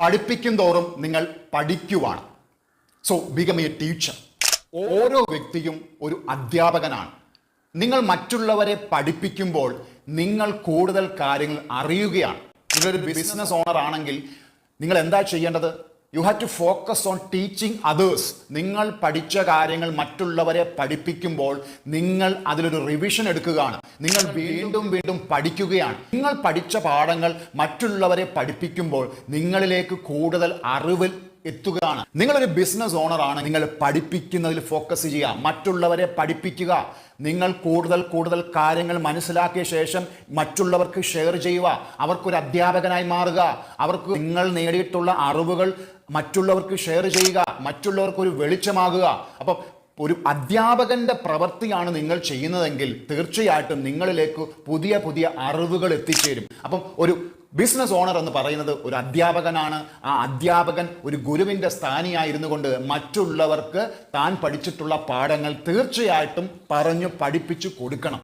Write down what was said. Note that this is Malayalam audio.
പഠിപ്പിക്കും തോറും നിങ്ങൾ പഠിക്കുവാണ്. So become a teacher. ഓരോ വ്യക്തിയും ഒരു അധ്യാപകനാണ്. നിങ്ങൾ മറ്റുള്ളവരെ പഠിപ്പിക്കുമ്പോൾ നിങ്ങൾ കൂടുതൽ കാര്യങ്ങൾ അറിയുകയാണ്. നിങ്ങളൊരു ബിസിനസ് ഓണർ ആണെങ്കിൽ നിങ്ങൾ എന്താ ചെയ്യേണ്ടത്? You have to focus on teaching others. നിങ്ങൾ പഠിച്ച കാര്യങ്ങൾ മറ്റുള്ളവരെ പഠിപ്പിക്കുമ്പോൾ നിങ്ങൾ അതിലൊരു റിവിഷൻ എടുക്കുകയാണ്. നിങ്ങൾ വീണ്ടും വീണ്ടും പഠിക്കുകയാണ്. നിങ്ങൾ പഠിച്ച പാഠങ്ങൾ മറ്റുള്ളവരെ പഠിപ്പിക്കുമ്പോൾ നിങ്ങളിലേക്ക് കൂടുതൽ അറിവ് എത്തുകയാണ്. നിങ്ങളൊരു ബിസിനസ് ഓണർ ആണ്. നിങ്ങൾ പഠിപ്പിക്കുന്നതിൽ ഫോക്കസ് ചെയ്യുക, മറ്റുള്ളവരെ പഠിപ്പിക്കുക. നിങ്ങൾ കൂടുതൽ കാര്യങ്ങൾ മനസ്സിലാക്കിയ ശേഷം മറ്റുള്ളവർക്ക് ഷെയർ ചെയ്യുക. അവർക്കൊരു അധ്യാപകനായി മാറുക. അവർക്ക് നിങ്ങൾ നേടിയിട്ടുള്ള അറിവുകൾ മറ്റുള്ളവർക്ക് ഷെയർ ചെയ്യുക, മറ്റുള്ളവർക്ക് ഒരു വെളിച്ചമാകുക. അപ്പം ഒരു അധ്യാപകന്റെ പ്രവൃത്തിയാണ് നിങ്ങൾ ചെയ്യുന്നതെങ്കിൽ തീർച്ചയായിട്ടും നിങ്ങളിലേക്ക് പുതിയ അറിവുകൾ എത്തിച്ചേരും. അപ്പം ഒരു ബിസിനസ് ഓണർ എന്ന് പറയുന്നത് ഒരു അധ്യാപകനാണ്. ആ അധ്യാപകൻ ഒരു ഗുരുവിൻ്റെ സ്ഥാനിയായിരുന്നു കൊണ്ട് മറ്റുള്ളവർക്ക് താൻ പഠിച്ചിട്ടുള്ള പാഠങ്ങൾ തീർച്ചയായിട്ടും പറഞ്ഞു പഠിപ്പിച്ചു കൊടുക്കണം.